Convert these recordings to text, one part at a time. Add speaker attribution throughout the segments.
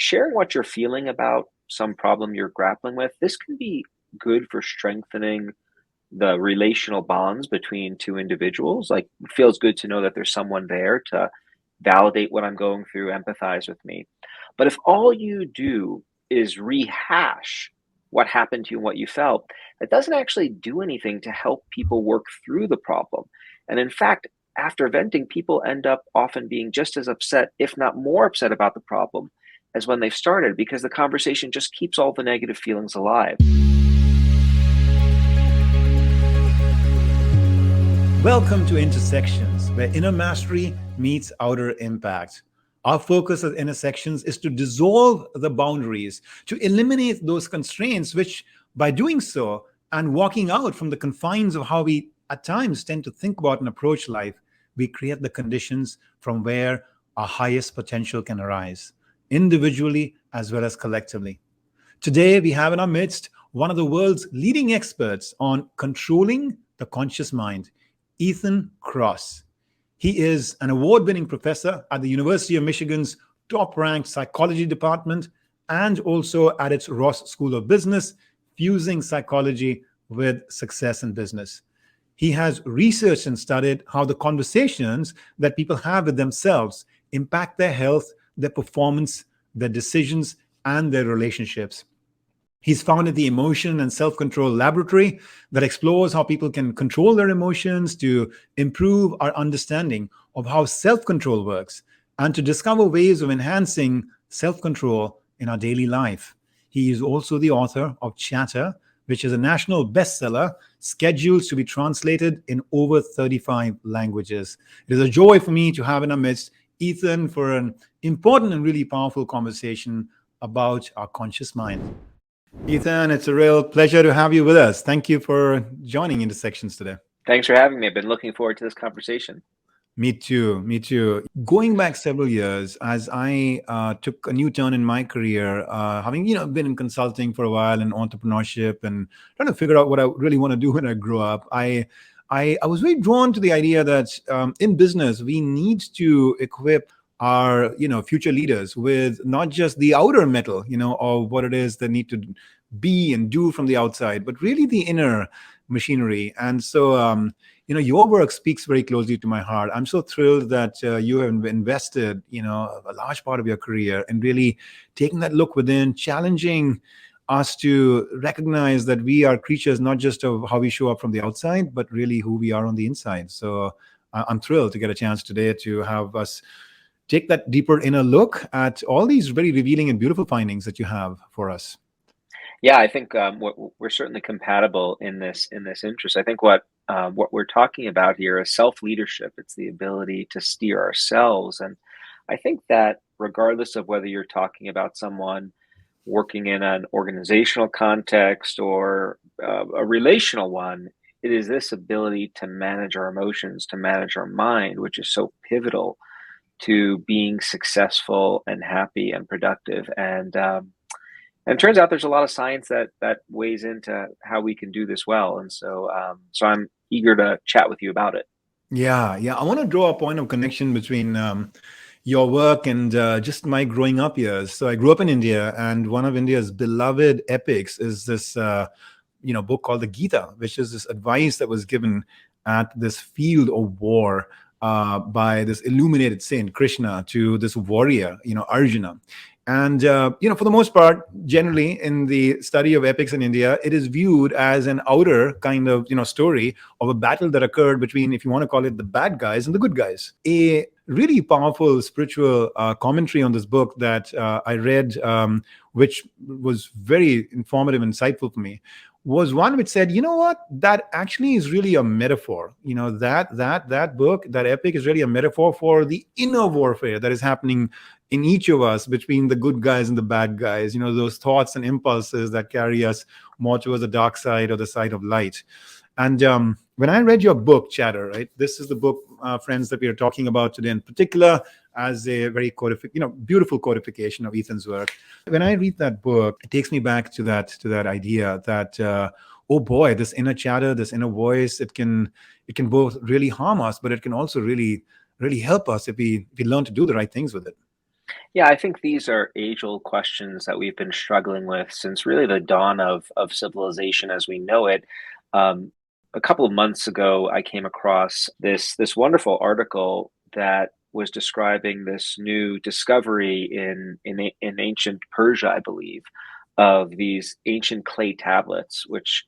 Speaker 1: sharing what you're feeling about some problem you're grappling with, this can be good for strengthening the relational bonds between two individuals. Like, it feels good to know that there's someone there to validate what I'm going through, empathize with me. But if all you do is rehash what happened to you and what you felt, it doesn't actually do anything to help people work through the problem. And in fact, after venting, people end up often being just as upset, if not more upset about the problem as when they've started, because the conversation just keeps all the negative feelings alive.
Speaker 2: Welcome to Intersections, where inner mastery meets outer impact. Our focus at Intersections is to dissolve the boundaries, to eliminate those constraints, which by doing so and walking out from the confines of how we at times tend to think about and approach life, we create the conditions from where our highest potential can arise, individually as well as collectively. Today, we have in our midst one of the world's leading experts on controlling the conscious mind, Ethan Kross. He is an award-winning professor at the University of Michigan's top-ranked psychology department and also at its Ross School of Business, fusing psychology with success in business. He has researched and studied how the conversations that people have with themselves impact their health, their performance, their decisions, and their relationships. He's founded the Emotion and Self-Control Laboratory that explores how people can control their emotions to improve our understanding of how self-control works and to discover ways of enhancing self-control in our daily life. He is also the author of Chatter, which is a national bestseller scheduled to be translated in over 35 languages. It is a joy for me to have in our midst Ethan for an important and really powerful conversation about our conscious mind. Ethan, it's a real pleasure to have you with us. Thank you for joining Intersections today.
Speaker 1: Thanks for having me. I've been looking forward to this conversation.
Speaker 2: Me too. Going back several years, as I took a new turn in my career, having been in consulting for a while and entrepreneurship and trying to figure out what I really want to do when I grow up, I was very drawn to the idea that in business we need to equip our future leaders with not just the outer metal of what it is they need to be and do from the outside, but really the inner machinery. And so your work speaks very closely to my heart. I'm so thrilled that you have invested a large part of your career in really taking that look within, challenging us to recognize that we are creatures not just of how we show up from the outside, but really who we are on the inside. So I'm thrilled to get a chance today to have us take that deeper inner look at all these very revealing and beautiful findings that you have for us.
Speaker 1: Yeah, I think we're certainly compatible in this interest. I think what we're talking about here is self-leadership. It's the ability to steer ourselves, and I think that regardless of whether you're talking about someone working in an organizational context or a relational one, it is this ability to manage our emotions, to manage our mind, which is so pivotal to being successful and happy and productive. And it turns out there's a lot of science that weighs into how we can do this well. And so I'm eager to chat with you about it.
Speaker 2: Yeah. I want to draw a point of connection between your work and just my growing up years. So I grew up in India, and one of India's beloved epics is this book called the Gita, which is this advice that was given at this field of war by this illuminated saint Krishna to this warrior, Arjuna. And, for the most part, generally in the study of epics in India, it is viewed as an outer kind of, story of a battle that occurred between, if you want to call it, the bad guys and the good guys. A really powerful spiritual commentary on this book that I read, which was very informative and insightful for me, was one which said, that actually is really a metaphor. That book, that epic is really a metaphor for the inner warfare that is happening in each of us between the good guys and the bad guys, those thoughts and impulses that carry us more towards the dark side or the side of light. And when I read your book, Chatter, right, this is the book, friends, that we are talking about today in particular, as a very beautiful codification of Ethan's work. When I read that book, it takes me back to that idea that, oh boy, this inner chatter, this inner voice, it can both really harm us, but it can also really, really help us if we learn to do the right things with it.
Speaker 1: Yeah, I think these are age-old questions that we've been struggling with since really the dawn of civilization as we know it. Um, a couple of months ago, I came across this wonderful article that was describing this new discovery in ancient Persia, I believe, of these ancient clay tablets, which,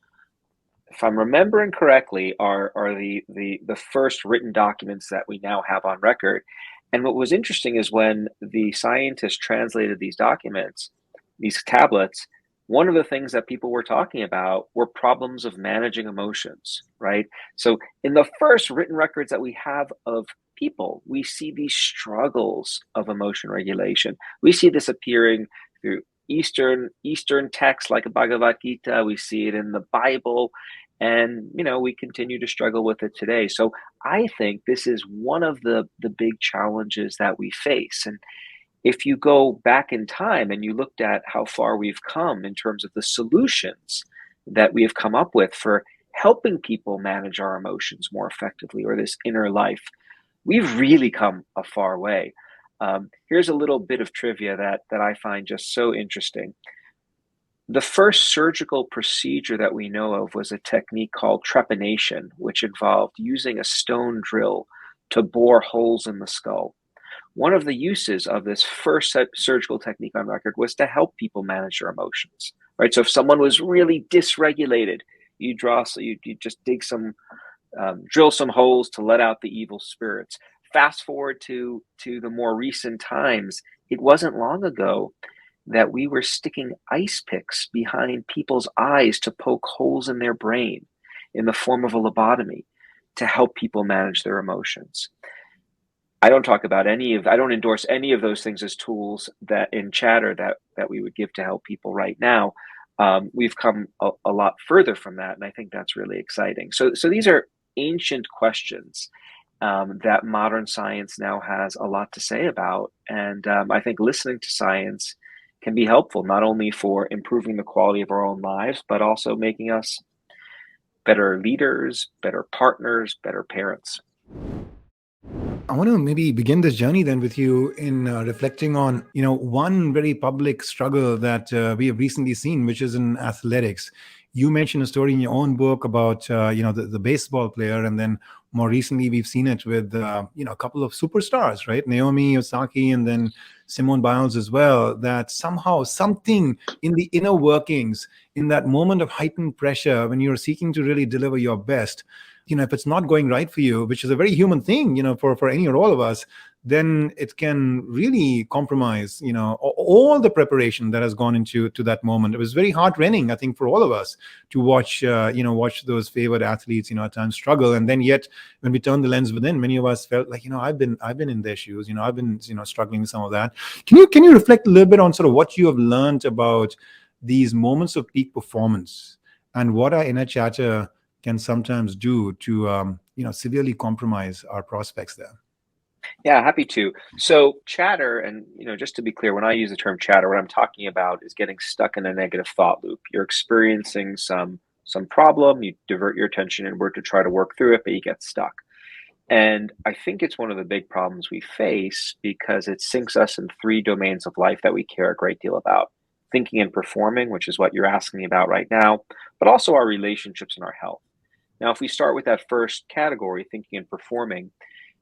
Speaker 1: if I'm remembering correctly, are the first written documents that we now have on record. And what was interesting is when the scientists translated these documents, these tablets, one of the things that people were talking about were problems of managing emotions, right? So in the first written records that we have of people, we see these struggles of emotion regulation. We see this appearing through Eastern texts like Bhagavad Gita. We see it in the Bible, and we continue to struggle with it today. So I think this is one of the big challenges that we face. And if you go back in time and you looked at how far we've come in terms of the solutions that we have come up with for helping people manage our emotions more effectively, or this inner life, we've really come a far way. Here's a little bit of trivia that I find just so interesting. The first surgical procedure that we know of was a technique called trepanation, which involved using a stone drill to bore holes in the skull. One of the uses of this first surgical technique on record was to help people manage their emotions, right? So if someone was really dysregulated, you just dig some, drill some holes to let out the evil spirits. Fast forward to the more recent times, it wasn't long ago that we were sticking ice picks behind people's eyes to poke holes in their brain in the form of a lobotomy to help people manage their emotions. I don't endorse any of those things as tools that in chatter that we would give to help people right now. We've come a lot further from that, and I think that's really exciting. So these are ancient questions that modern science now has a lot to say about. And I think listening to science can be helpful, not only for improving the quality of our own lives, but also making us better leaders, better partners, better parents.
Speaker 2: I want to maybe begin this journey then with you in reflecting on, one very public struggle that we have recently seen, which is in athletics. You mentioned a story in your own book about, the baseball player, and then more recently we've seen it with, a couple of superstars, right? Naomi Osaka and then Simone Biles as well. That somehow something in the inner workings, in that moment of heightened pressure, when you're seeking to really deliver your best, if it's not going right for you, which is a very human thing, for any or all of us, then it can really compromise, all the preparation that has gone into that moment. It was very heart-rending, I think, for all of us to watch those favored athletes, at times struggle. And then yet, when we turn the lens within, many of us felt like, I've been in their shoes, I've been, struggling with some of that. Can you reflect a little bit on sort of what you have learned about these moments of peak performance and what our inner chatter can sometimes do to severely compromise our prospects there?
Speaker 1: Yeah, happy to. So chatter, and just to be clear, when I use the term chatter, what I'm talking about is getting stuck in a negative thought loop. You're experiencing some problem, you divert your attention inward to try to work through it, but you get stuck. And I think it's one of the big problems we face because it sinks us in three domains of life that we care a great deal about: thinking and performing, which is what you're asking me about right now, but also our relationships and our health. Now, if we start with that first category, thinking and performing,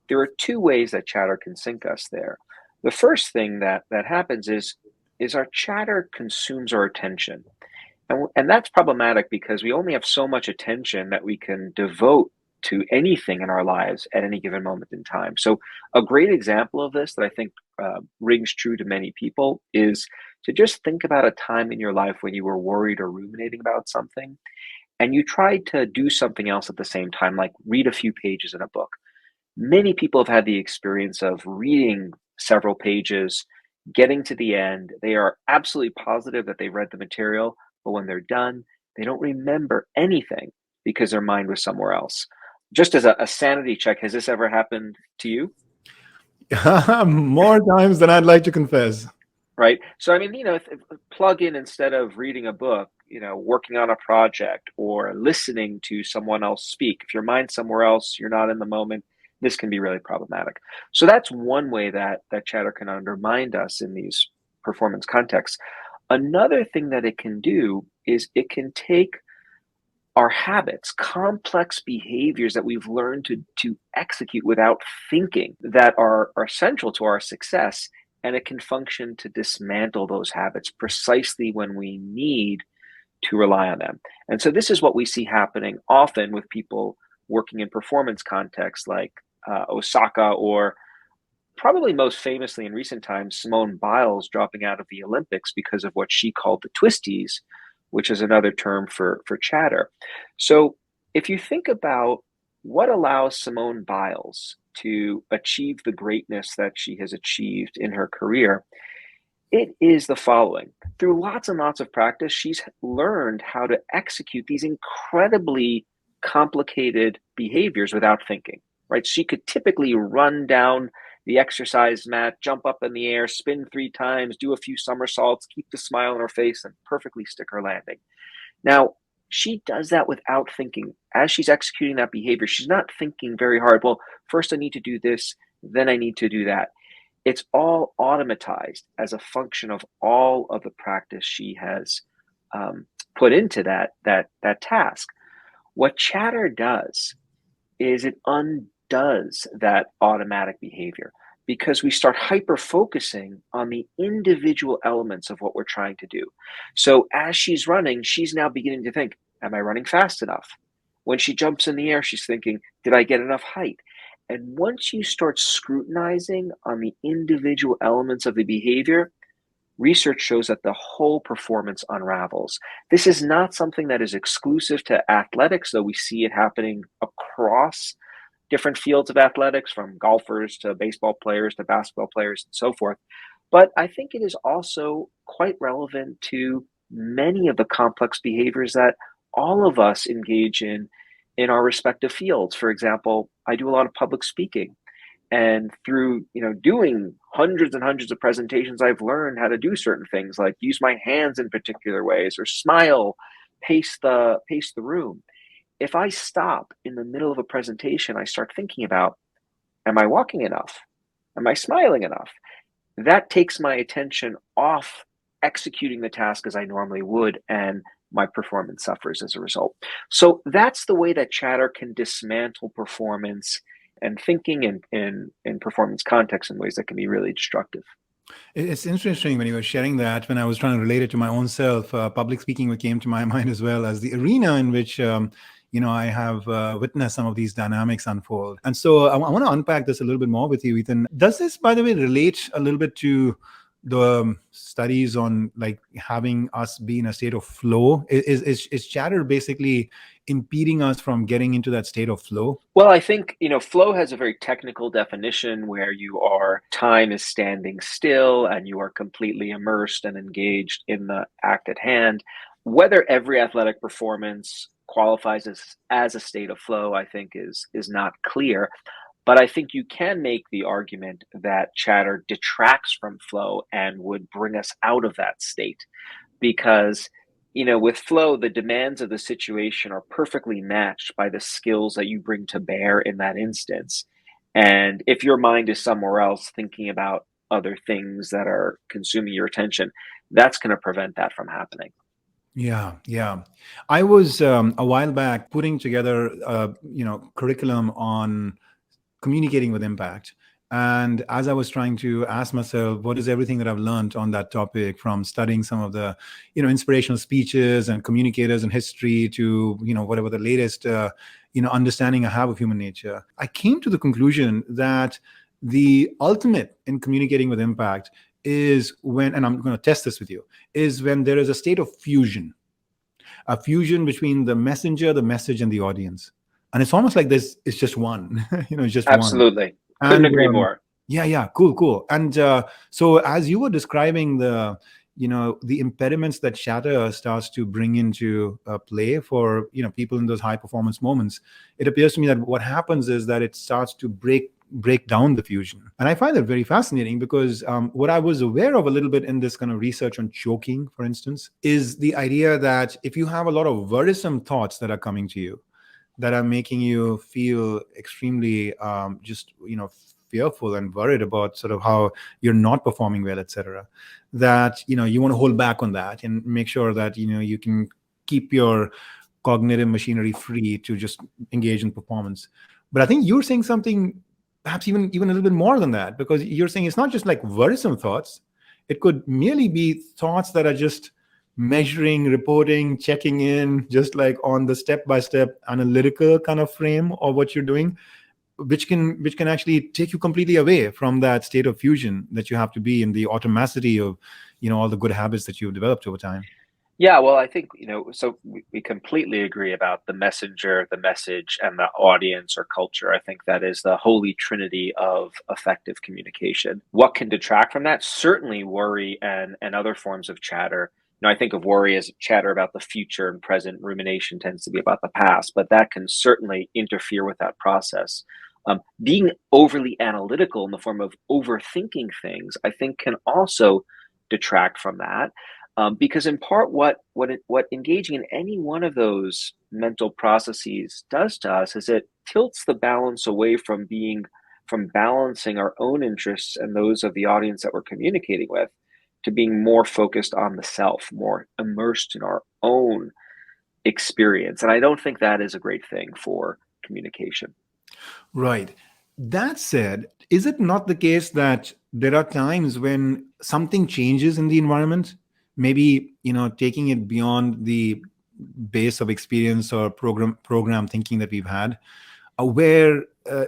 Speaker 1: there are two ways that chatter can sink us there. The first thing that happens is our chatter consumes our attention. And that's problematic because we only have so much attention that we can devote to anything in our lives at any given moment in time. So a great example of this that I think rings true to many people is to just think about a time in your life when you were worried or ruminating about something, and you tried to do something else at the same time, like read a few pages in a book. Many people have had the experience of reading several pages, getting to the end. They are absolutely positive that they read the material, but when they're done, they don't remember anything because their mind was somewhere else. Just as a sanity check, has this ever happened to you?
Speaker 2: More times than I'd like to confess.
Speaker 1: Right. So, I mean, if plug in, instead of reading a book, working on a project or listening to someone else speak. If your mind's somewhere else, you're not in the moment, this can be really problematic. So that's one way that chatter can undermine us in these performance contexts. Another thing that it can do is it can take our habits, complex behaviors that we've learned to execute without thinking, that are central to our success, and it can function to dismantle those habits precisely when we need to rely on them. And so this is what we see happening often with people working in performance contexts like Osaka, or probably most famously in recent times, Simone Biles dropping out of the Olympics because of what she called the twisties, which is another term for chatter. So if you think about what allows Simone Biles to achieve the greatness that she has achieved in her career, it is the following. Through lots and lots of practice, she's learned how to execute these incredibly complicated behaviors without thinking, right? She could typically run down the exercise mat, jump up in the air, spin 3 times, do a few somersaults, keep the smile on her face, and perfectly stick her landing. Now, she does that without thinking. As she's executing that behavior, she's not thinking very hard. Well, first I need to do this, then I need to do that. It's all automatized as a function of all of the practice she has put into that task. What chatter does is it undoes that automatic behavior, because we start hyper-focusing on the individual elements of what we're trying to do. So as she's running, she's now beginning to think, am I running fast enough? When she jumps in the air, she's thinking, did I get enough height? And once you start scrutinizing on the individual elements of the behavior, research shows that the whole performance unravels. This is not something that is exclusive to athletics, though we see it happening across different fields of athletics, from golfers to baseball players to basketball players and so forth. But I think it is also quite relevant to many of the complex behaviors that all of us engage in our respective fields. For example, I do a lot of public speaking. And through doing hundreds and hundreds of presentations, I've learned how to do certain things, like use my hands in particular ways, or smile, pace the room. If I stop in the middle of a presentation, I start thinking about, am I walking enough? Am I smiling enough? That takes my attention off executing the task as I normally would, and my performance suffers as a result. So that's the way that chatter can dismantle performance and thinking in performance context in ways that can be really destructive.
Speaker 2: It's interesting when you were sharing that. When I was trying to relate it to my own self, public speaking came to my mind as well as the arena in which I have witnessed some of these dynamics unfold. And so I want to unpack this a little bit more with you, Ethan. Does this, by the way, relate a little bit to the studies on like having us be in a state of flow? Is chatter basically impeding us from getting into that state of flow?
Speaker 1: Well, I think, flow has a very technical definition where time is standing still and you are completely immersed and engaged in the act at hand. Whether every athletic performance qualifies as a state of flow, I think is not clear. But I think you can make the argument that chatter detracts from flow and would bring us out of that state, because with flow, the demands of the situation are perfectly matched by the skills that you bring to bear in that instance. And if your mind is somewhere else thinking about other things that are consuming your attention, that's going to prevent that from happening.
Speaker 2: Yeah. I was a while back putting together curriculum on communicating with impact. And as I was trying to ask myself, what is everything that I've learned on that topic, from studying some of the, inspirational speeches and communicators in history to, whatever the latest, understanding I have of human nature, I came to the conclusion that the ultimate in communicating with impact is when, and I'm going to test this with you, is when there is a state of fusion, a fusion between the messenger, the message, and the audience. And it's almost like this, it's just one, it's just
Speaker 1: Absolutely.
Speaker 2: one.
Speaker 1: Couldn't agree more.
Speaker 2: Yeah. Cool. And so as you were describing the impediments that chatter starts to bring into play for, people in those high performance moments, it appears to me that what happens is that it starts to break down the fusion. And I find that very fascinating, because what I was aware of a little bit in this kind of research on choking, for instance, is the idea that if you have a lot of worrisome thoughts that are coming to you, that are making you feel extremely just fearful and worried about sort of how you're not performing well, etc., that you want to hold back on that and make sure that you can keep your cognitive machinery free to just engage in performance. But I think you're saying something perhaps even a little bit more than that, because you're saying it's not just like worrisome thoughts. It could merely be thoughts that are just measuring, reporting, checking in, just like on the step-by-step analytical kind of frame of what you're doing, which can actually take you completely away from that state of fusion that you have to be in, the automaticity of all the good habits that you've developed over time.
Speaker 1: Yeah, well, I think, so we completely agree about the messenger, the message, and the audience or culture. I think that is the holy trinity of effective communication. What can detract from that? Certainly worry and other forms of chatter. I think of worry as chatter about the future and present. Rumination tends to be about the past, but that can certainly interfere with that process. Being overly analytical in the form of overthinking things, I think, can also detract from that. Because in part, what engaging in any one of those mental processes does to us is it tilts the balance away from balancing our own interests and those of the audience that we're communicating with, to being more focused on the self, more immersed in our own experience. And I don't think that is a great thing for communication.
Speaker 2: Right. That said, is it not the case that there are times when something changes in the environment? Maybe, taking it beyond the base of experience or program thinking that we've had, where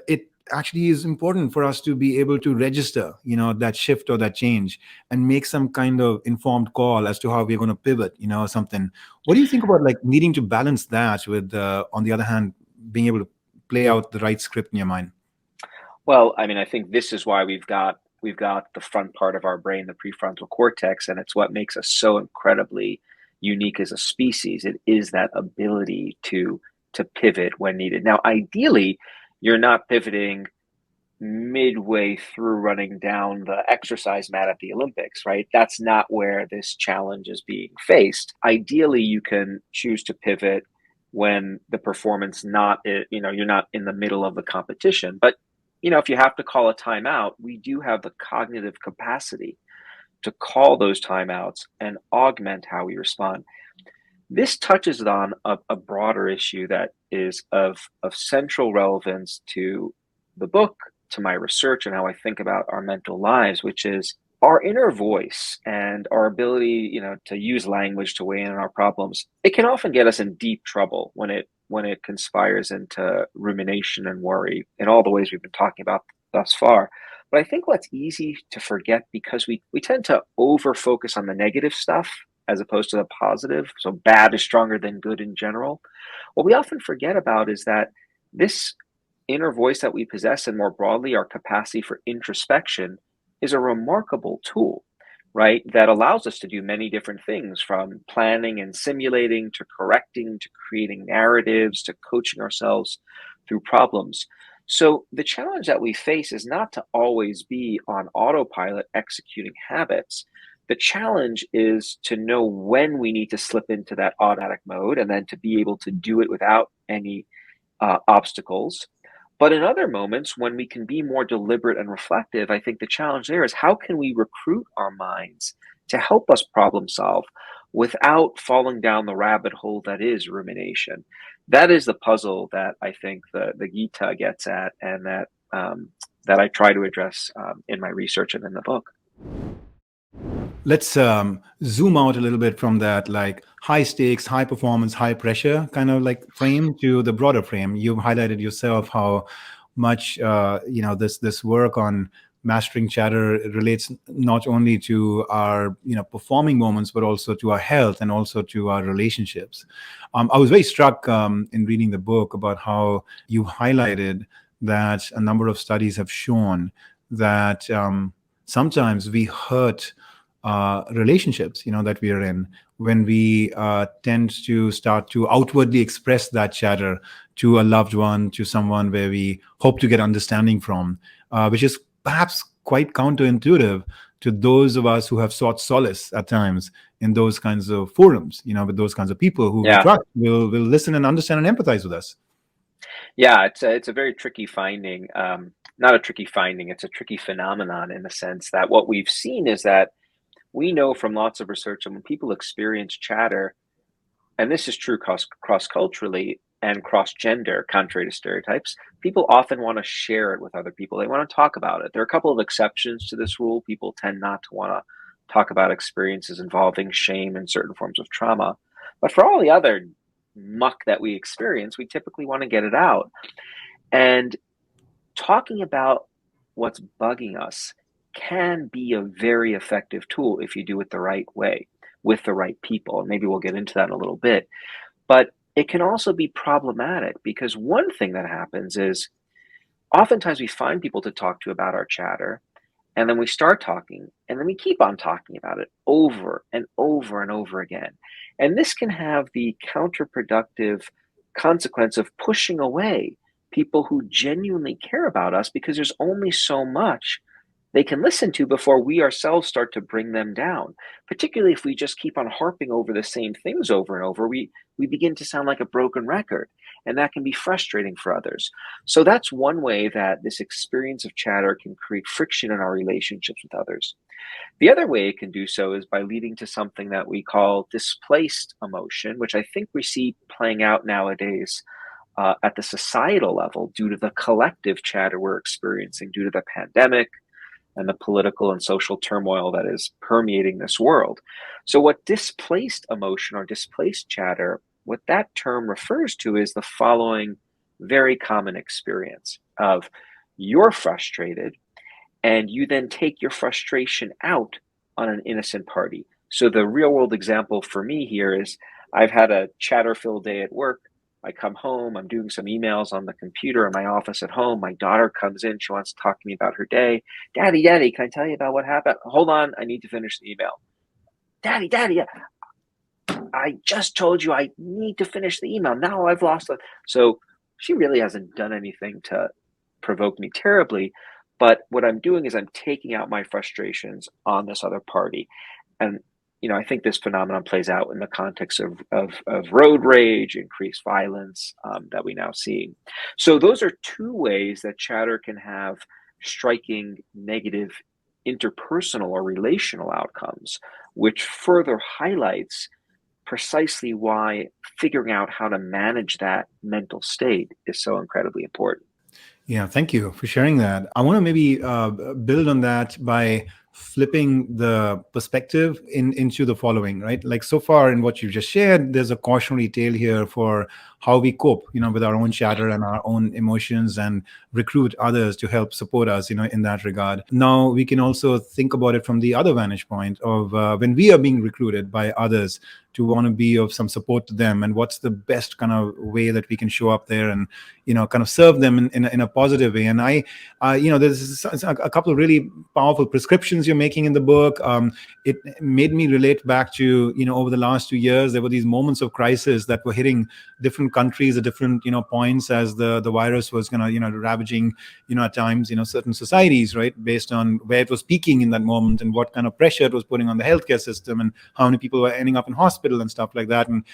Speaker 2: it actually is important for us to be able to register, that shift or that change, and make some kind of informed call as to how we're going to pivot, or something. What do you think about like needing to balance that with, on the other hand, being able to play out the right script in your mind?
Speaker 1: Well, I mean, I think this is why we've got the front part of our brain, the prefrontal cortex, and it's what makes us so incredibly unique as a species. It is that ability to pivot when needed. Now, ideally, you're not pivoting midway through running down the exercise mat at the Olympics, right? That's not where this challenge is being faced. Ideally, you can choose to pivot when the performance you're not in the middle of the competition. But if you have to call a timeout, we do have the cognitive capacity to call those timeouts and augment how we respond. This touches on a broader issue that is of central relevance to the book, to my research, and how I think about our mental lives, which is our inner voice and our ability, to use language to weigh in on our problems. It can often get us in deep trouble when it conspires into rumination and worry in all the ways we've been talking about thus far. But I think what's easy to forget, because we tend to over focus on the negative stuff as opposed to the positive. So bad is stronger than good in general. What we often forget about is that this inner voice that we possess, and more broadly, our capacity for introspection, is a remarkable tool, right? That allows us to do many different things, from planning and simulating to correcting to creating narratives to coaching ourselves through problems. So the challenge that we face is not to always be on autopilot executing habits. The challenge is to know when we need to slip into that automatic mode, and then to be able to do it without any obstacles. But in other moments, when we can be more deliberate and reflective, I think the challenge there is, how can we recruit our minds to help us problem solve without falling down the rabbit hole that is rumination? That is the puzzle that I think the Gita gets at, and that I try to address in my research and in the book.
Speaker 2: Let's zoom out a little bit from that, like high stakes, high performance, high pressure kind of like frame, to the broader frame. You've highlighted yourself how much this work on mastering chatter relates not only to our performing moments, but also to our health and also to our relationships. I was very struck in reading the book about how you highlighted that a number of studies have shown that sometimes we hurt relationships that we are in when we tend to start to outwardly express that chatter to a loved one, to someone where we hope to get understanding from, which is perhaps quite counterintuitive to those of us who have sought solace at times in those kinds of forums, with those kinds of people who we trust will listen and understand and empathize with us.
Speaker 1: Yeah, it's a very tricky finding. Not a tricky finding, it's a tricky phenomenon in the sense that what we've seen is that we know from lots of research that when people experience chatter, and this is true cross culturally and cross gender, contrary to stereotypes, people often want to share it with other people. They want to talk about it. There are a couple of exceptions to this rule. People tend not to want to talk about experiences involving shame and certain forms of trauma. But for all the other muck that we experience, we typically want to get it out. And talking about what's bugging us can be a very effective tool if you do it the right way with the right people. And maybe we'll get into that in a little bit. But it can also be problematic because one thing that happens is oftentimes we find people to talk to about our chatter, and then we start talking, and then we keep on talking about it over and over and over again. And this can have the counterproductive consequence of pushing away people who genuinely care about us because there's only so much they can listen to before we ourselves start to bring them down. Particularly if we just keep on harping over the same things over and over, we begin to sound like a broken record, and that can be frustrating for others. So that's one way that this experience of chatter can create friction in our relationships with others. The other way it can do so is by leading to something that we call displaced emotion, which I think we see playing out nowadays at the societal level due to the collective chatter we're experiencing due to the pandemic and the political and social turmoil that is permeating this world. So, what displaced emotion or displaced chatter, what that term refers to is the following very common experience of you're frustrated and you then take your frustration out on an innocent party. So, the real world example for me here is I've had a chatter filled day at work. I come home, I'm doing some emails on the computer in my office at home. My daughter comes in, she wants to talk to me about her day. Daddy, can I tell you about what happened? Hold on, I need to finish the email. Daddy, I just told you I need to finish the email. Now I've lost it. So she really hasn't done anything to provoke me terribly. But what I'm doing is I'm taking out my frustrations on this other party. And I think this phenomenon plays out in the context of road rage, increased violence that we now see. So those are two ways that chatter can have striking negative interpersonal or relational outcomes, which further highlights precisely why figuring out how to manage that mental state is so incredibly important.
Speaker 2: Yeah, thank you for sharing that. I want to maybe build on that by flipping the perspective into the following, right? Like so far in what you just shared, there's a cautionary tale here for how we cope, with our own chatter and our own emotions and recruit others to help support us, in that regard. Now we can also think about it from the other vantage point of when we are being recruited by others to want to be of some support to them, and what's the best kind of way that we can show up there and kind of serve them in a positive way. And there's a couple of really powerful prescriptions you're making in the book. It made me relate back to over the last 2 years there were these moments of crisis that were hitting different countries at different points as the virus was ravaging at times certain societies, right, based on where it was peaking in that moment and what kind of pressure it was putting on the healthcare system and how many people were ending up in hospital and stuff like that. And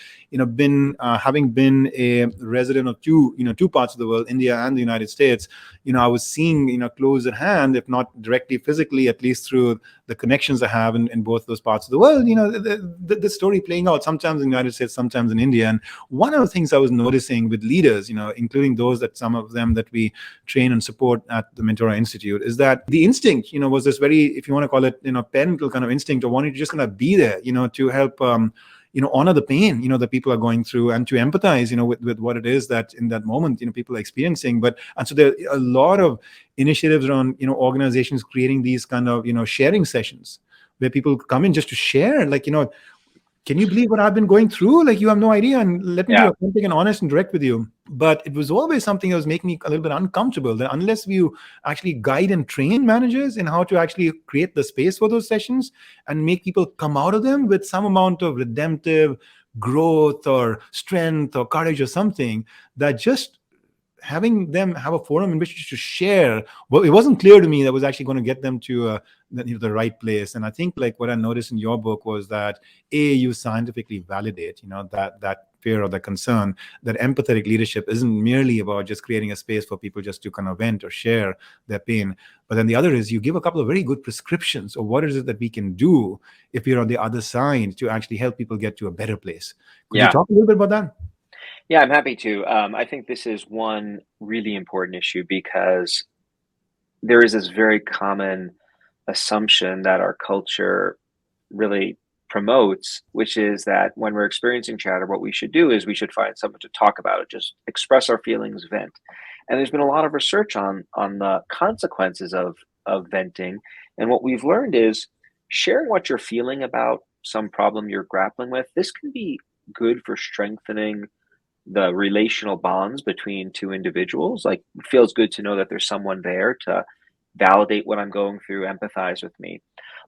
Speaker 2: having been a resident of two parts of the world, India and the United States, I was seeing close at hand, if not directly physically, at least through the connections I have in both those parts of the world, the story playing out sometimes in the United States, sometimes in India. And one of the things I was noticing with leaders, including those that some of them that we train and support at the Mentora Institute, is that the instinct, was this very, if you want to call it, parental kind of instinct of wanting to just kind of be there, to help honor the pain that people are going through and to empathize with what it is that in that moment people are experiencing. And so there are a lot of initiatives around organizations creating these kind of sharing sessions where people come in just to share, like can you believe what I've been going through? Like, you have no idea. And let me be authentic and honest and direct with you. But it was always something that was making me a little bit uncomfortable, that unless you actually guide and train managers in how to actually create the space for those sessions and make people come out of them with some amount of redemptive growth or strength or courage or something, that just having them have a forum in which to share, well, it wasn't clear to me that was actually going to get them to the right place. And I think like what I noticed in your book was that you scientifically validate that fear or that concern, that empathetic leadership isn't merely about just creating a space for people just to kind of vent or share their pain. But then the other is you give a couple of very good prescriptions of what is it that we can do if you're on the other side to actually help people get to a better place. Could you
Speaker 1: Yeah.
Speaker 2: talk a little bit about that?
Speaker 1: Yeah, I'm happy to. I think this is one really important issue because there is this very common assumption that our culture really promotes, which is that when we're experiencing chatter, what we should do is we should find someone to talk about it, just express our feelings, vent. And there's been a lot of research on the consequences of venting. And what we've learned is sharing what you're feeling about some problem you're grappling with. This can be good for strengthening the relational bonds between two individuals. Like, it feels good to know that there's someone there to validate what I'm going through, empathize with me.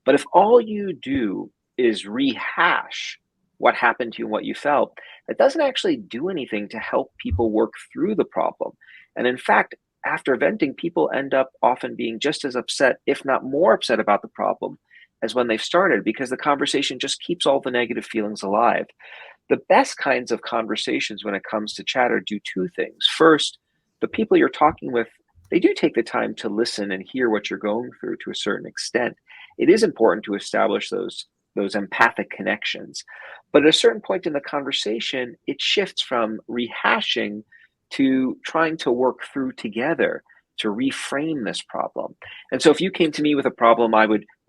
Speaker 1: But if all you do is rehash what happened to you and what you felt, it doesn't actually do anything to help people work through the problem. And in fact, after venting, people end up often being just as upset, if not more upset about the problem as when they started, because the conversation just keeps all the negative feelings alive. The best kinds of conversations when it comes to chatter do two things. First, the people you're talking with, they do take the time to listen and hear what you're going through to a certain extent. It is important to establish those empathic connections. But at a certain point in the conversation, it shifts from rehashing to trying to work through together to reframe this problem. And so if you came to me with a problem,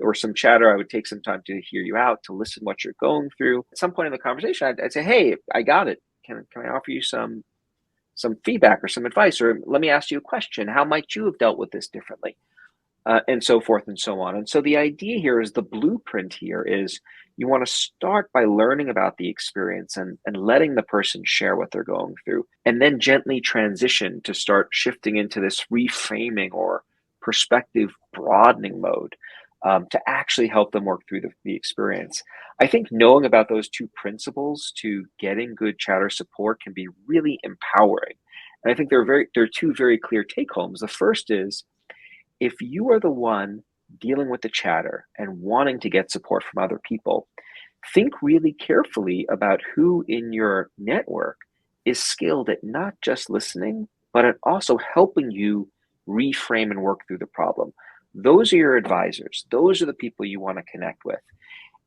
Speaker 1: or some chatter, I would take some time to hear you out, to listen what you're going through. At some point in the conversation, I'd say, hey, I got it. Can I offer you some feedback or some advice? Or let me ask you a question. How might you have dealt with this differently? And so forth and so on. And so the idea here is, the blueprint here is, you want to start by learning about the experience and letting the person share what they're going through, and then gently transition to start shifting into this reframing or perspective broadening mode, to actually help them work through the experience. I think knowing about those two principles to getting good chatter support can be really empowering. And I think there are two very clear take homes. The first is, if you are the one dealing with the chatter and wanting to get support from other people, think really carefully about who in your network is skilled at not just listening, but at also helping you reframe and work through the problem. Those are your advisors. Those are the people you want to connect with.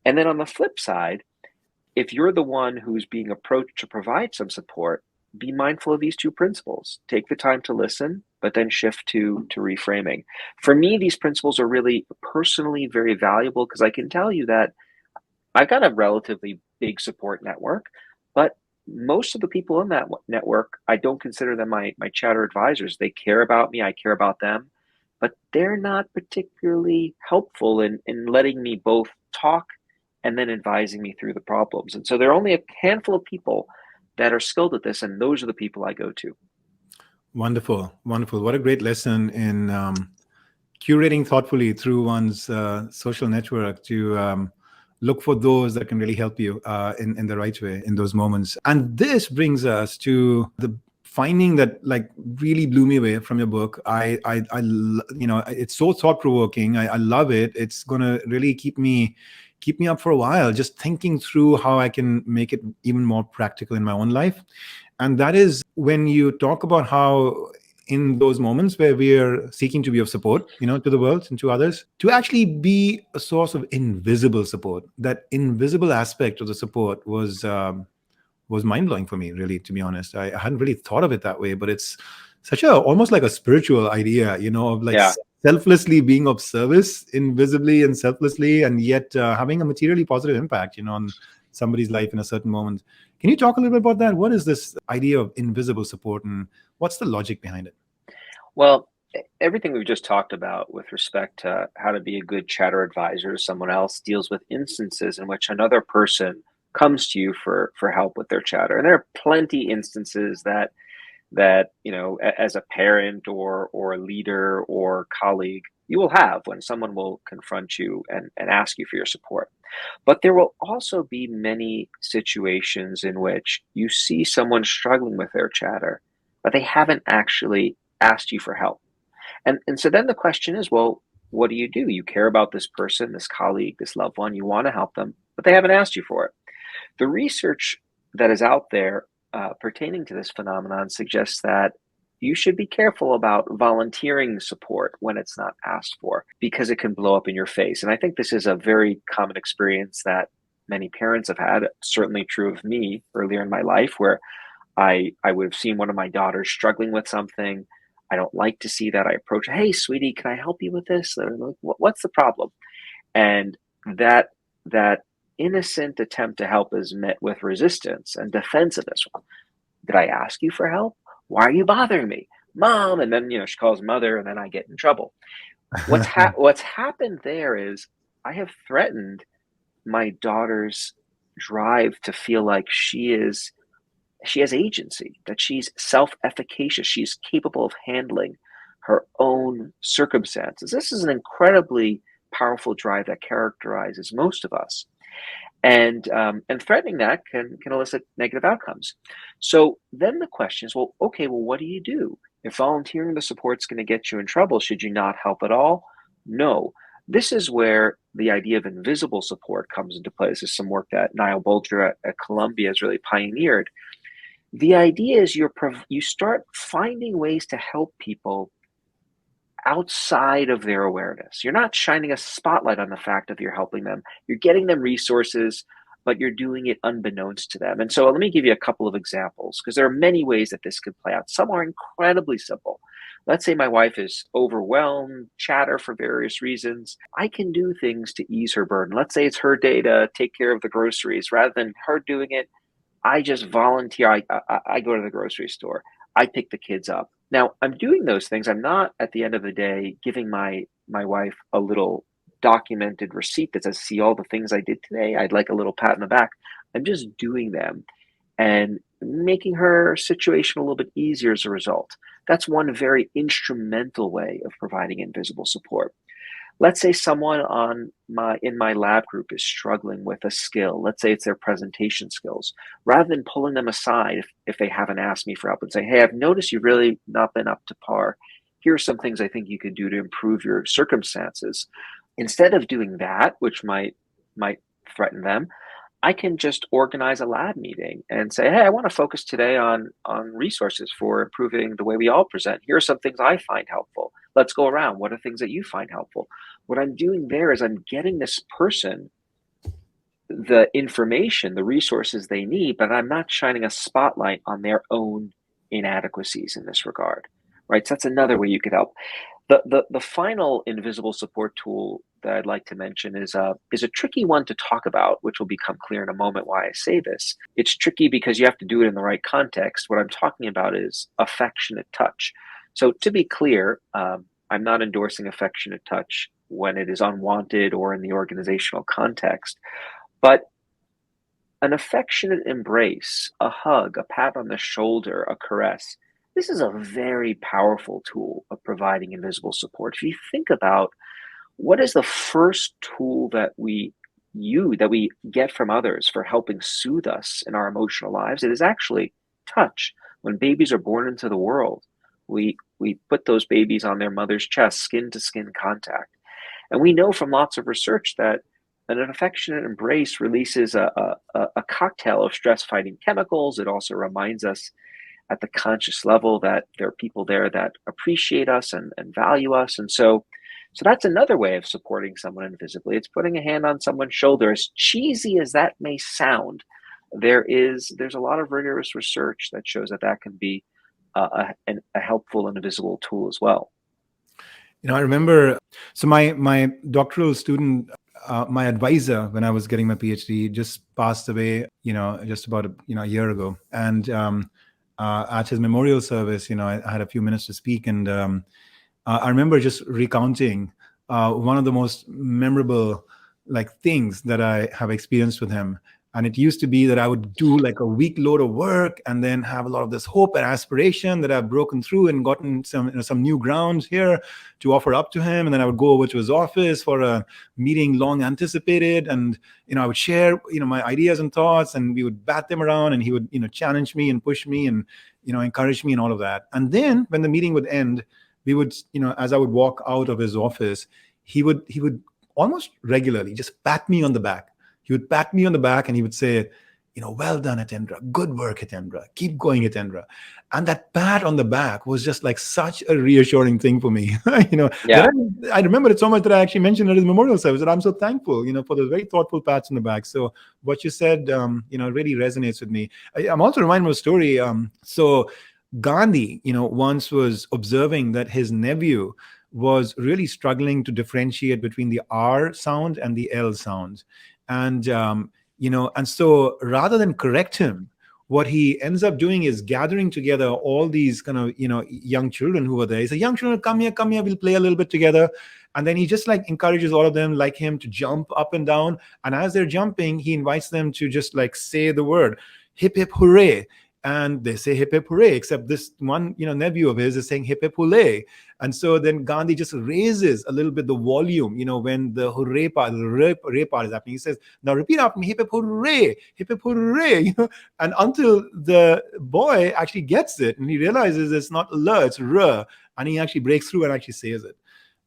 Speaker 1: And then on the flip side, if you're the one who's being approached to provide some support, be mindful of these two principles. Take the time to listen, but then shift to reframing. For me, these principles are really personally very valuable, because I can tell you that I've got a relatively big support network, but most of the people in that network, I don't consider them my chatter advisors. They care about me, I care about them, but they're not particularly helpful in letting me both talk and then advising me through the problems. And so there are only a handful of people that are skilled at this, and those are the people I go to.
Speaker 2: Wonderful, wonderful. What a great lesson in curating thoughtfully through one's social network to look for those that can really help you in the right way in those moments. And this brings us to the finding that like really blew me away from your book. It's so thought provoking. I love it. It's gonna really keep me up for a while, just thinking through how I can make it even more practical in my own life. And that is when you talk about how in those moments where we are seeking to be of support, to the world and to others, to actually be a source of invisible support. That invisible aspect of the support was mind-blowing for me, really, to be honest. I hadn't really thought of it that way, but it's such almost like a spiritual idea, of like selflessly being of service, invisibly and selflessly, and yet having a materially positive impact, on somebody's life in a certain moment. Can you talk a little bit about that? What is this idea of invisible support, and what's the logic behind it?
Speaker 1: Well, everything we've just talked about with respect to how to be a good chatter advisor to someone else deals with instances in which another person comes to you for help with their chatter. And there are plenty instances that as a parent or a leader or colleague, you will have when someone will confront you and ask you for your support. But there will also be many situations in which you see someone struggling with their chatter, but they haven't actually asked you for help. And so then the question is, well, what do? You care about this person, this colleague, this loved one, you want to help them, but they haven't asked you for it. The research that is out there pertaining to this phenomenon suggests that you should be careful about volunteering support when it's not asked for, because it can blow up in your face. And I think this is a very common experience that many parents have had, certainly true of me earlier in my life, where I would have seen one of my daughters struggling with something. I don't like to see that. I approach, hey, sweetie, can I help you with this? They're like, what's the problem? And that that innocent attempt to help is met with resistance and defensiveness. Did I ask you for help? Why are you bothering me, mom? And then she calls mother, and then I get in trouble. What's happened there is I have threatened my daughter's drive to feel like she has agency, that she's self-efficacious, she's capable of handling her own circumstances. This is an incredibly powerful drive that characterizes most of us. And threatening that can elicit negative outcomes. So then the question is, well, okay, well, what do you do? If volunteering the support's going to get you in trouble, should you not help at all? No. This is where the idea of invisible support comes into play. This is some work that Niall Bolger at Columbia has really pioneered. The idea is you start finding ways to help people outside of their awareness. You're not shining a spotlight on the fact that you're helping them. You're getting them resources, but you're doing it unbeknownst to them. And so let me give you a couple of examples, because there are many ways that this could play out. Some are incredibly simple. Let's say my wife is overwhelmed, chatter for various reasons. I can do things to ease her burden. Let's say it's her day to take care of the groceries. Rather than her doing it, I just volunteer. I go to the grocery store. I pick the kids up. Now, I'm doing those things. I'm not, at the end of the day, giving my wife a little documented receipt that says, see all the things I did today. I'd like a little pat on the back. I'm just doing them and making her situation a little bit easier as a result. That's one very instrumental way of providing invisible support. Let's say someone in my lab group is struggling with a skill. Let's say it's their presentation skills. Rather than pulling them aside if they haven't asked me for help and say, hey, I've noticed you've really not been up to par. Here are some things I think you could do to improve your circumstances. Instead of doing that, which might threaten them, I can just organize a lab meeting and say, hey, I want to focus today on resources for improving the way we all present. Here are some things I find helpful. Let's go around. What are things that you find helpful? What I'm doing there is I'm getting this person the information, the resources they need, but I'm not shining a spotlight on their own inadequacies in this regard, right? So that's another way you could help. The final invisible support tool that I'd like to mention is a tricky one to talk about, which will become clear in a moment why I say this. It's tricky because you have to do it in the right context. What I'm talking about is affectionate touch. So to be clear, I'm not endorsing affectionate touch when it is unwanted or in the organizational context, but an affectionate embrace, a hug, a pat on the shoulder, a caress, this is a very powerful tool of providing invisible support. If you think about what is the first tool that we get from others for helping soothe us in our emotional lives, it is actually touch. When babies are born into the world, we put those babies on their mother's chest, skin to skin contact. And we know from lots of research that an affectionate embrace releases a cocktail of stress fighting chemicals. It also reminds us at the conscious level that there are people there that appreciate us and value us. And so that's another way of supporting someone invisibly. It's putting a hand on someone's shoulder. As cheesy as that may sound, there's a lot of rigorous research that shows that can be a helpful and invisible tool as well.
Speaker 2: I remember, so my doctoral student, my advisor when I was getting my PhD just passed away, just about a year ago. And at his memorial service, I had a few minutes to speak, and I remember just recounting one of the most memorable things that I have experienced with him. And it used to be that I would do a week load of work and then have a lot of this hope and aspiration that I've broken through and gotten some new ground here to offer up to him. And then I would go over to his office for a meeting long anticipated. And, I would share, my ideas and thoughts, and we would bat them around, and he would, challenge me and push me and, encourage me and all of that. And then when the meeting would end, we would, as I would walk out of his office, he would almost regularly just pat me on the back. He would pat me on the back and he would say, well done, Hitendra. Good work, Hitendra. Keep going, Hitendra. And that pat on the back was just like such a reassuring thing for me. That
Speaker 1: Yeah.
Speaker 2: I remember it so much that I actually mentioned it at the memorial service. That I'm so thankful, for those very thoughtful pats on the back. So what you said, really resonates with me. I'm also reminded of a story. So Gandhi, once was observing that his nephew was really struggling to differentiate between the R sound and the L sound. And and so rather than correct him, what he ends up doing is gathering together all these kind of young children who were there. He said, young children, come here, we'll play a little bit together. And then he just like encourages all of them like him to jump up and down. And as they're jumping, he invites them to just like say the word hip hip hooray. And they say hip hip hooray, except this one nephew of his is saying hip hip hooray. And so then Gandhi just raises a little bit the volume, when the hooray part, the hooray part is happening. He says, now repeat after me, hip hip hooray, hip hip hooray, and until the boy actually gets it and he realizes it's not l, it's r, and he actually breaks through and actually says it.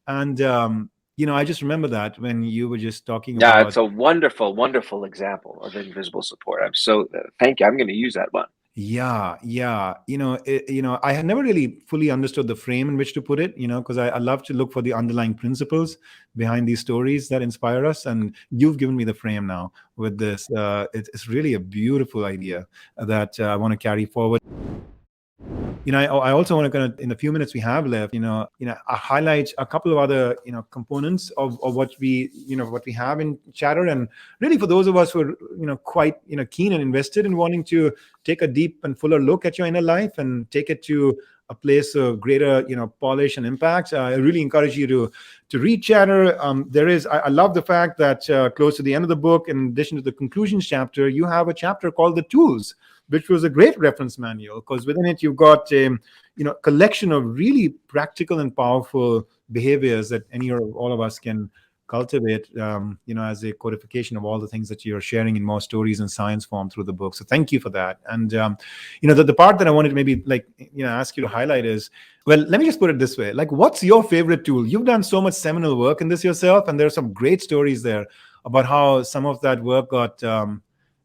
Speaker 2: And I just remember that when you were just talking
Speaker 1: Yeah,
Speaker 2: about.
Speaker 1: it's a wonderful, wonderful example of invisible support. I'm so thank you. I'm going to use that one.
Speaker 2: Yeah, yeah. I had never really fully understood the frame in which to put it, because I love to look for the underlying principles behind these stories that inspire us. And you've given me the frame now with this. It's really a beautiful idea that I want to carry forward. I also want to kind of, in the few minutes we have left, highlight a couple of other, components of what what we have in chatter. And really for those of us who are, quite, keen and invested in wanting to take a deep and fuller look at your inner life and take it to a place of greater, polish and impact. I really encourage you to read Chatter. I love the fact that close to the end of the book, in addition to the conclusions chapter, you have a chapter called The Tools, which was a great reference manual, because within it you've got a collection of really practical and powerful behaviors that any or all of us can cultivate, as a codification of all the things that you're sharing in more stories and science form through the book. So thank you for that. And the part that I wanted to maybe ask you to highlight is, well, let me just put it this way: like, what's your favorite tool? You've done so much seminal work in this yourself, and there are some great stories there about how some of that work got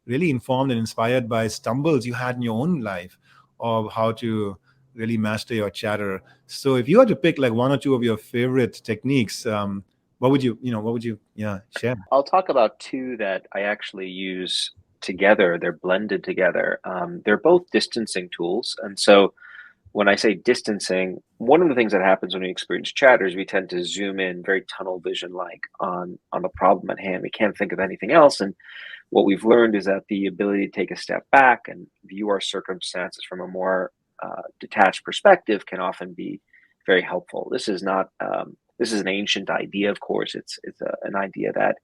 Speaker 2: really informed and inspired by stumbles you had in your own life of how to really master your chatter. So if you had to pick like one or two of your favorite techniques, what would you share?
Speaker 1: I'll talk about two that I actually use together. They're blended together. They're both distancing tools. And so when I say distancing, one of the things that happens when we experience chatter is we tend to zoom in very tunnel vision like on the problem at hand. We can't think of anything else. And what we've learned is that the ability to take a step back and view our circumstances from a more detached perspective can often be very helpful. This is not this is an ancient idea, of course. It's an idea that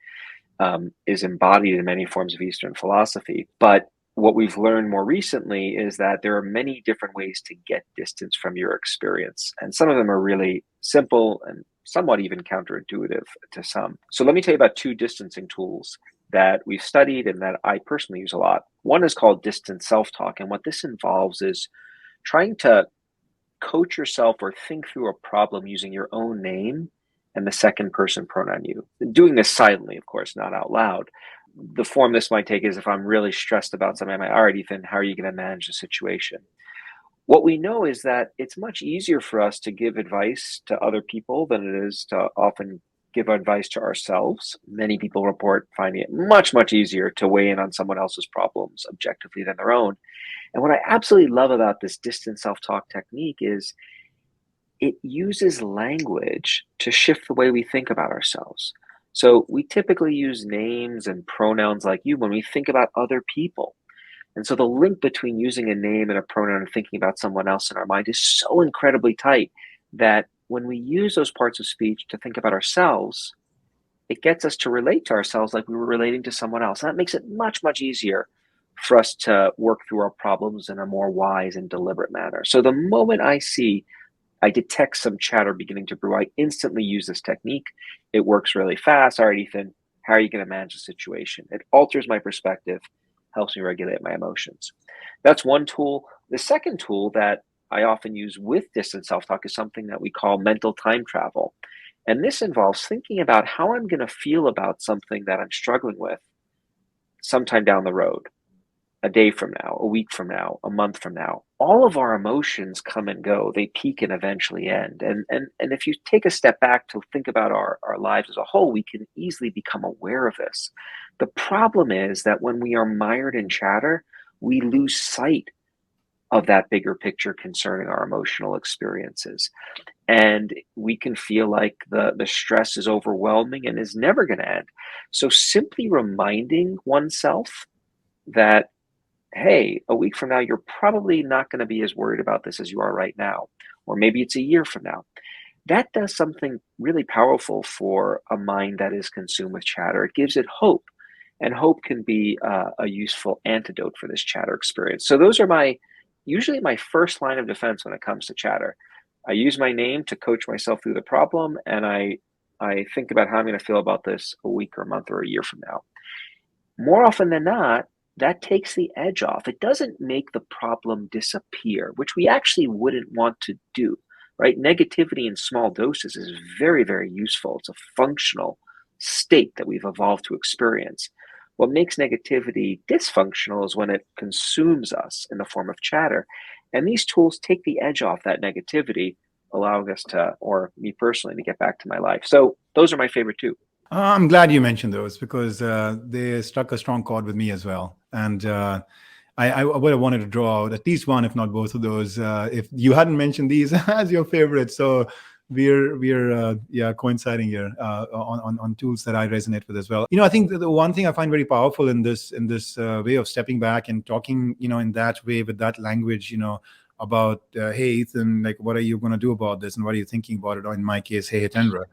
Speaker 1: is embodied in many forms of Eastern philosophy. But what we've learned more recently is that there are many different ways to get distance from your experience. And some of them are really simple and somewhat even counterintuitive to some. So let me tell you about two distancing tools that we've studied and that I personally use a lot. One is called distant self-talk. And what this involves is trying to coach yourself or think through a problem using your own name and the second person pronoun you. Doing this silently, of course, not out loud. The form this might take is if I'm really stressed about something, I'm like, all right, Ethan, how are you going to manage the situation? What we know is that it's much easier for us to give advice to other people than it is to often give advice to ourselves. Many people report finding it much, much easier to weigh in on someone else's problems objectively than their own. And what I absolutely love about this distant self-talk technique is it uses language to shift the way we think about ourselves. So we typically use names and pronouns like you when we think about other people. And so the link between using a name and a pronoun and thinking about someone else in our mind is so incredibly tight that when we use those parts of speech to think about ourselves, it gets us to relate to ourselves like we were relating to someone else. And that makes it much, much easier for us to work through our problems in a more wise and deliberate manner. So the moment I detect some chatter beginning to brew, I instantly use this technique. It works really fast. All right, Ethan, how are you going to manage the situation? It alters my perspective, helps me regulate my emotions. That's one tool. The second tool that I often use with distant self-talk is something that we call mental time travel. And this involves thinking about how I'm going to feel about something that I'm struggling with sometime down the road. a day from now, a week from now, a month from now, all of our emotions come and go. They peak and eventually end. And if you take a step back to think about our lives as a whole, we can easily become aware of this. The problem is that when we are mired in chatter, we lose sight of that bigger picture concerning our emotional experiences. And we can feel like the stress is overwhelming and is never going to end. So simply reminding oneself that, hey, a week from now, you're probably not going to be as worried about this as you are right now. Or maybe it's a year from now. That does something really powerful for a mind that is consumed with chatter. It gives it hope. And hope can be a useful antidote for this chatter experience. So those are usually my first line of defense when it comes to chatter. I use my name to coach myself through the problem, and I think about how I'm going to feel about this a week or a month or a year from now. More often than not, that takes the edge off. It doesn't make the problem disappear, which we actually wouldn't want to do, right? Negativity in small doses is very, very useful. It's a functional state that we've evolved to experience. What makes negativity dysfunctional is when it consumes us in the form of chatter. And these tools take the edge off that negativity, allowing us to, or me personally, to get back to my life. So those are my favorite two.
Speaker 2: I'm glad you mentioned those because they struck a strong chord with me as well. And I would have wanted to draw out at least one, if not both of those, if you hadn't mentioned these as your favorite. So we're coinciding here on tools that I resonate with as well. I think the one thing I find very powerful in this way of stepping back and talking, in that way with that language, about hey Ethan, like what are you going to do about this and what are you thinking about it? Or in my case, hey Hitendra,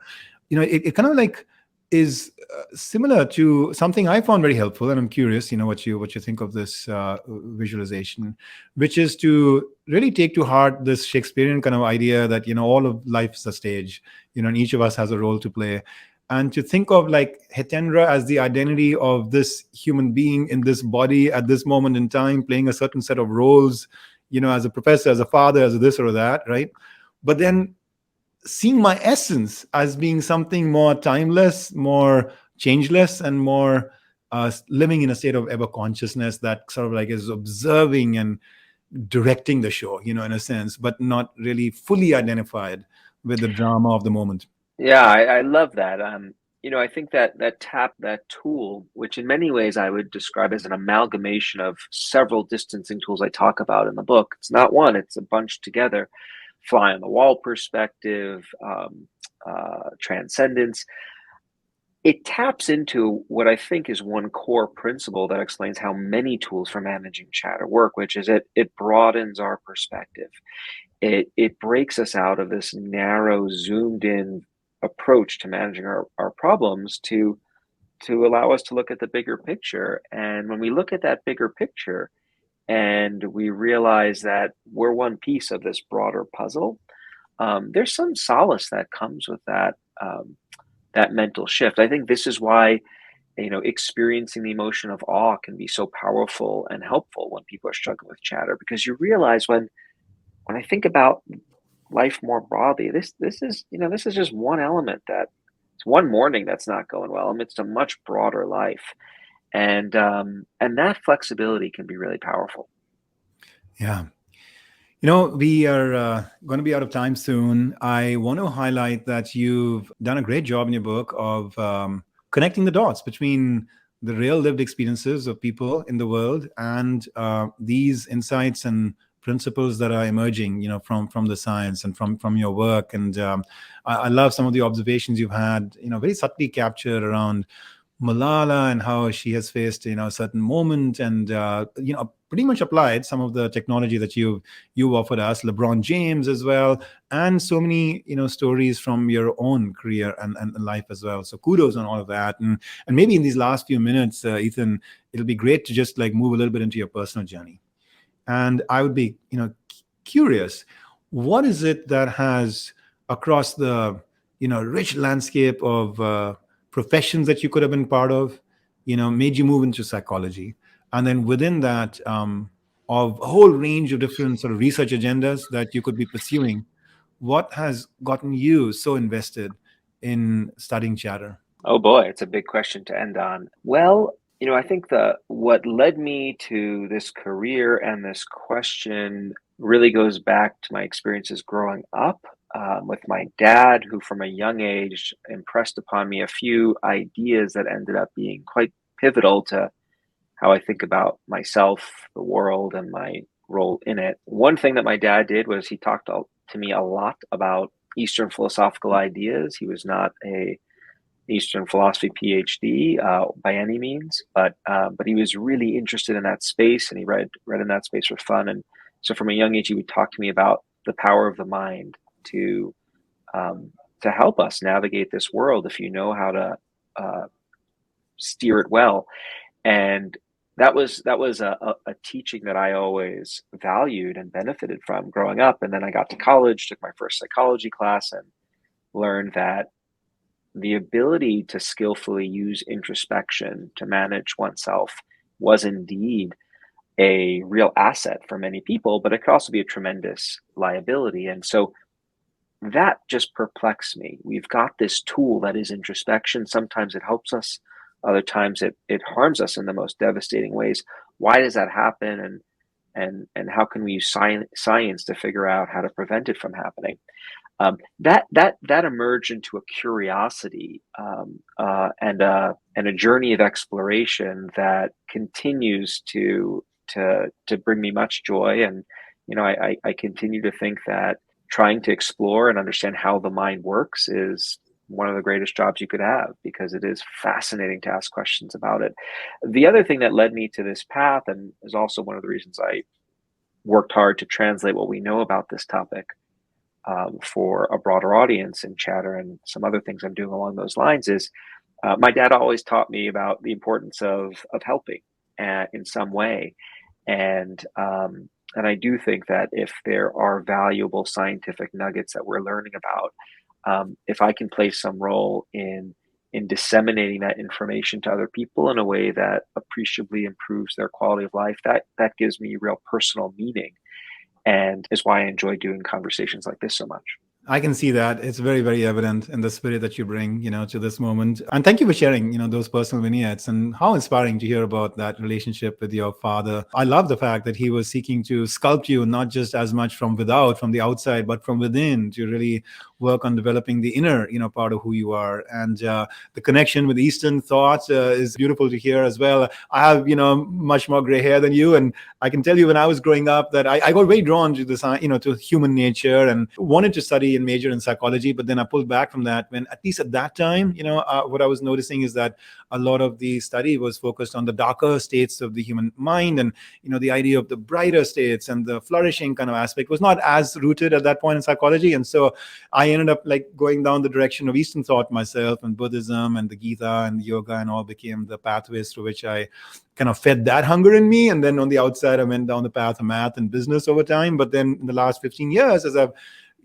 Speaker 2: it kind of like is similar to something I found very helpful, and I'm curious, what you think of this visualization, which is to really take to heart this Shakespearean kind of idea that all of life is a stage, and each of us has a role to play, and to think of like Hitendra as the identity of this human being in this body at this moment in time, playing a certain set of roles, as a professor, as a father, as a this or that, right? But then seeing my essence as being something more timeless, more changeless, and more living in a state of ever consciousness that sort of like is observing and directing the show, in a sense, but not really fully identified with the drama of the moment.
Speaker 1: Yeah, I love that. I think that tool, which in many ways I would describe as an amalgamation of several distancing tools I talk about in the book. It's not one, it's a bunch together. Fly on the wall perspective, transcendence. It taps into what I think is one core principle that explains how many tools for managing chatter work, which is it broadens our perspective. It breaks us out of this narrow, zoomed in approach to managing our problems to allow us to look at the bigger picture. And when we look at that bigger picture and we realize that we're one piece of this broader puzzle, there's some solace that comes with that mental shift. I think this is why experiencing the emotion of awe can be so powerful and helpful when people are struggling with chatter, because you realize when I think about life more broadly, this is just one element that it's one morning that's not going well amidst a much broader life, and that flexibility can be really powerful.
Speaker 2: Yeah. We are going to be out of time soon. I want to highlight that you've done a great job in your book of connecting the dots between the real lived experiences of people in the world and these insights and principles that are emerging, from the science and from your work. And I love some of the observations you've had, very subtly captured around Malala and how she has faced, a certain moment, and pretty much applied some of the technology that you offered us, LeBron James as well, and so many stories from your own career and life as well. So kudos on all of that, and maybe in these last few minutes, Ethan, it'll be great to just like move a little bit into your personal journey, and I would be curious, what is it that has across the rich landscape of professions that you could have been part of, made you move into psychology. And then within that, of a whole range of different sort of research agendas that you could be pursuing, what has gotten you so invested in studying chatter?
Speaker 1: Oh boy, it's a big question to end on. Well, I think what led me to this career and this question really goes back to my experiences growing up with my dad, who from a young age impressed upon me a few ideas that ended up being quite pivotal to how I think about myself, the world, and my role in it. One thing that my dad did was he talked to me a lot about Eastern philosophical ideas. He was not a Eastern philosophy PhD by any means, but he was really interested in that space, and he read in that space for fun. And so, from a young age, he would talk to me about the power of the mind to um, to help us navigate this world if you know how to uh, steer it well. And that was a teaching that I always valued and benefited from growing up. And then I got to college, took my first psychology class, and learned that the ability to skillfully use introspection to manage oneself was indeed a real asset for many people, but it could also be a tremendous liability. And so that just perplexed me. We've got this tool that is introspection. Sometimes it helps us, other times it harms us in the most devastating ways. Why does that happen? And how can we use science to figure out how to prevent it from happening? That emerged into a curiosity and a journey of exploration that continues to bring me much joy. And I continue to think that trying to explore and understand how the mind works is one of the greatest jobs you could have, because it is fascinating to ask questions about it. The other thing that led me to this path, and is also one of the reasons I worked hard to translate what we know about this topic for a broader audience in Chatter and some other things I'm doing along those lines, is my dad always taught me about the importance of helping in some way. And I do think that if there are valuable scientific nuggets that we're learning about, if I can play some role in disseminating that information to other people in a way that appreciably improves their quality of life, that gives me real personal meaning, and is why I enjoy doing conversations like this so much.
Speaker 2: I can see that. It's very, very evident in the spirit that you bring, to this moment. And thank you for sharing, those personal vignettes, and how inspiring to hear about that relationship with your father. I love the fact that he was seeking to sculpt you, not just as much from without, from the outside, but from within, to really work on developing the inner, part of who you are. And the connection with Eastern thought is beautiful to hear as well. I have, much more gray hair than you. And I can tell you, when I was growing up, that I got very drawn to this, to human nature, and wanted to study and major in psychology. But then I pulled back from that when, at least at that time, what I was noticing is that a lot of the study was focused on the darker states of the human mind, and the idea of the brighter states and the flourishing kind of aspect was not as rooted at that point in psychology. And so I ended up like going down the direction of Eastern thought myself, and Buddhism and the Gita and yoga and all became the pathways through which I kind of fed that hunger in me. And then on the outside, I went down the path of math and business over time. But then in the last 15 years, as I've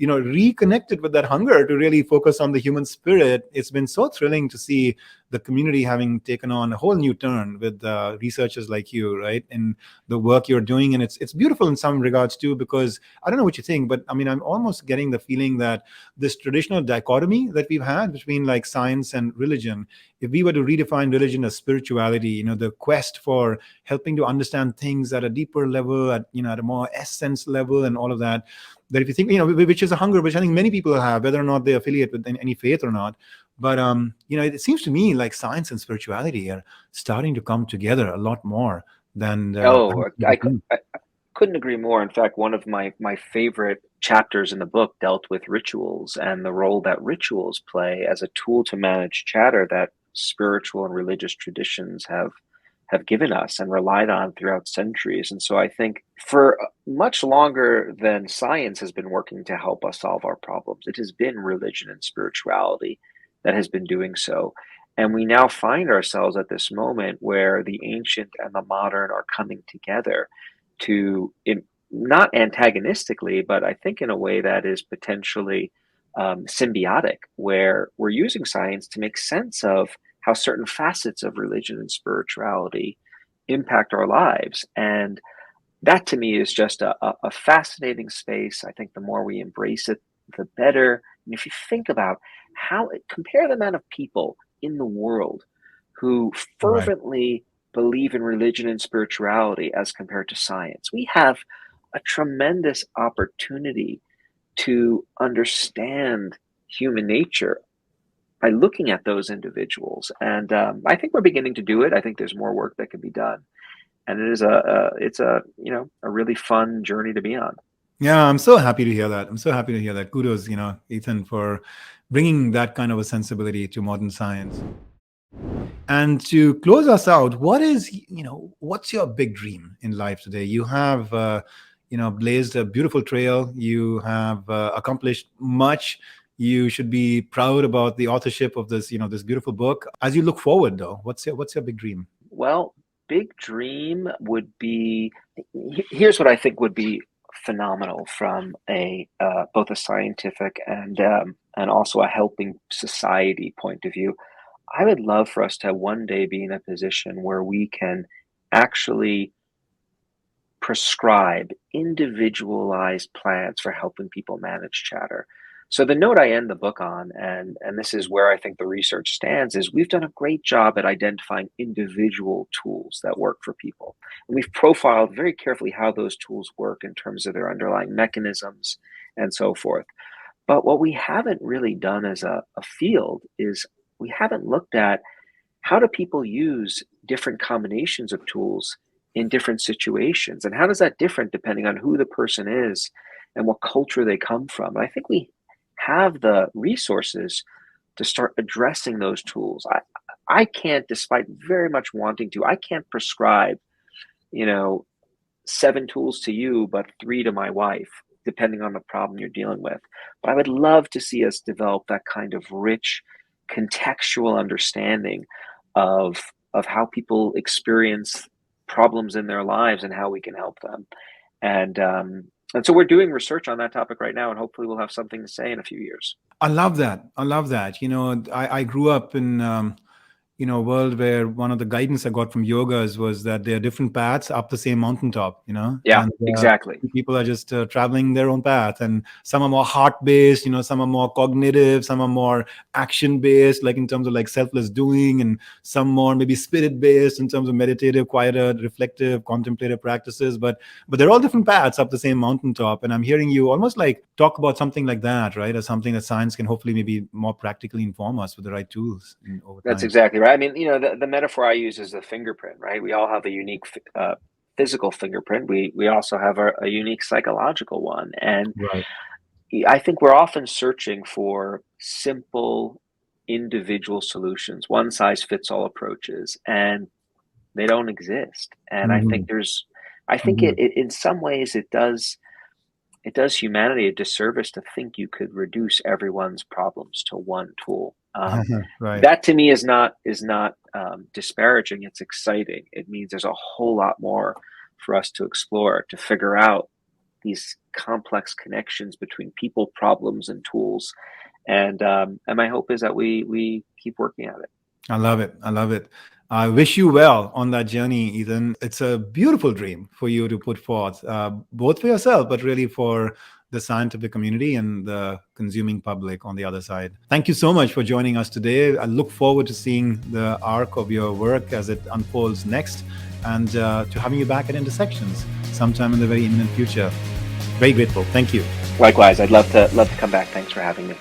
Speaker 2: reconnected with that hunger to really focus on the human spirit, it's been so thrilling to see the community having taken on a whole new turn with researchers like you, right? And the work you're doing. And it's beautiful in some regards too, because I don't know what you think, but I mean, I'm almost getting the feeling that this traditional dichotomy that we've had between like science and religion, if we were to redefine religion as spirituality, the quest for helping to understand things at a deeper level, at a more essence level and all of that, that if you think, which is a hunger which I think many people have, whether or not they affiliate with any faith or not. But it seems to me like science and spirituality are starting to come together a lot more than
Speaker 1: Oh, I couldn't agree more. In fact, one of my favorite chapters in the book dealt with rituals and the role that rituals play as a tool to manage chatter that spiritual and religious traditions have given us and relied on throughout centuries. And so I think for much longer than science has been working to help us solve our problems, it has been religion and spirituality that has been doing so. And we now find ourselves at this moment where the ancient and the modern are coming together not antagonistically, but I think in a way that is potentially symbiotic, where we're using science to make sense of how certain facets of religion and spirituality impact our lives. And that to me is just a fascinating space. I think the more we embrace it, the better. And if you think about compare the amount of people in the world who
Speaker 2: Right.
Speaker 1: fervently believe in religion and spirituality as compared to science. We have a tremendous opportunity to understand human nature by looking at those individuals. And I think we're beginning to do it. I think there's more work that can be done. And it's a a really fun journey to be on.
Speaker 2: Yeah, I'm so happy to hear that. I'm so happy to hear that. Kudos, Ethan, for bringing that kind of a sensibility to modern science. And to close us out, what's your big dream in life today? You have, blazed a beautiful trail. You have accomplished much. You should be proud about the authorship of this, this beautiful book. As you look forward, though, what's your big dream?
Speaker 1: Well, big dream would be, here's what I think would be phenomenal from a both a scientific and also a helping society point of view. I would love for us to one day be in a position where we can actually prescribe individualized plans for helping people manage chatter. So the note I end the book on, and this is where I think the research stands, is we've done a great job at identifying individual tools that work for people. And we've profiled very carefully how those tools work in terms of their underlying mechanisms and so forth. But what we haven't really done as a field is we haven't looked at how do people use different combinations of tools in different situations, and how does that differ depending on who the person is and what culture they come from. And I think we have the resources to start addressing those tools. I can't, despite very much wanting to, I can't prescribe, 7 tools to you, but 3 to my wife, depending on the problem you're dealing with. But I would love to see us develop that kind of rich contextual understanding of how people experience problems in their lives and how we can help them. And so we're doing research on that topic right now, and hopefully we'll have something to say in a few years.
Speaker 2: I love that. I love that. I grew up in a world where one of the guidance I got from yogas was that there are different paths up the same mountaintop,
Speaker 1: Yeah,
Speaker 2: and
Speaker 1: exactly.
Speaker 2: people are just traveling their own path, and some are more heart-based, some are more cognitive, some are more action-based, like in terms of like selfless doing, and some more maybe spirit-based in terms of meditative, quieter, reflective, contemplative practices. But they're all different paths up the same mountaintop. And I'm hearing you almost like talk about something like that, right? As something that science can hopefully maybe more practically inform us with the right tools over
Speaker 1: That's
Speaker 2: time.
Speaker 1: exactly right. I mean, the metaphor I use is the fingerprint, right? We all have a unique physical fingerprint. We also have a unique psychological one. And
Speaker 2: Right.
Speaker 1: I think we're often searching for simple individual solutions, one size fits all approaches, and they don't exist. And I think it in some ways it does humanity a disservice to think you could reduce everyone's problems to one tool.
Speaker 2: Right.
Speaker 1: That to me is not disparaging. It's exciting. It means there's a whole lot more for us to explore, to figure out these complex connections between people, problems, and tools. And my hope is that we keep working at it.
Speaker 2: I love it. I love it. I wish you well on that journey, Ethan. It's a beautiful dream for you to put forth, both for yourself, but really for the scientific community and the consuming public on the other side. Thank you so much for joining us today. I look forward to seeing the arc of your work as it unfolds next, and to having you back at Intersections sometime in the very imminent future. Very grateful. Thank you.
Speaker 1: Likewise, I'd love to come back. Thanks for having me.